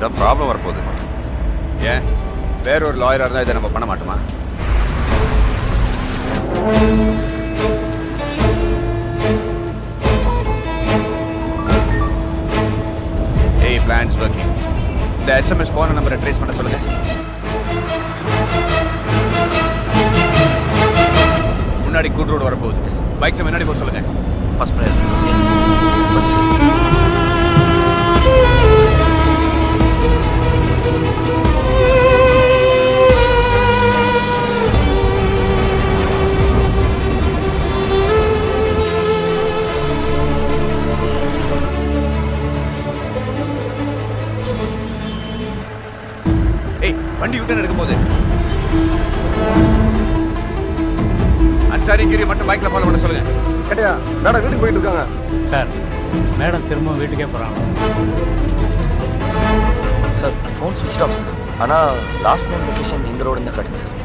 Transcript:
ஏதாவது ப்ராப்ளம் வரப்போகுது. ஏன் வேற ஒரு லாயராக இருந்தால் இதை நம்ம பண்ண மாட்டோமா? ஏய், பிளான்ஸ் ஒர்க்கிங். இந்த எஸ்எம்எஸ் போன நம்பரை ட்ரேஸ் பண்ண சொல்லுங்க. முன்னாடி கூட் ரோடு வரப்போகுது. பைக்ஸை முன்னாடி போக சொல்லுங்க. First priority. எஸ் கொஞ்சம் ஏய், வண்டி யூட்டன் எடுக்கும் போது அன்சாரி கிரி மட்டும் பைக்ல ஃபாலோ பண்ண சொல்லுங்க. கேட்டியா மேடம் வீட்டுக்கு போயிட்டு இருக்காங்க சார். மேடம் திரும்ப வீட்டுக்கே போகிறாங்க. சார் ஃபோன் சுவிட்ச் ஆஃப் சார். ஆனால் லாஸ்ட் நோன் லொக்கேஷன் இந்த ரோடு தான் காட்டுது சார்.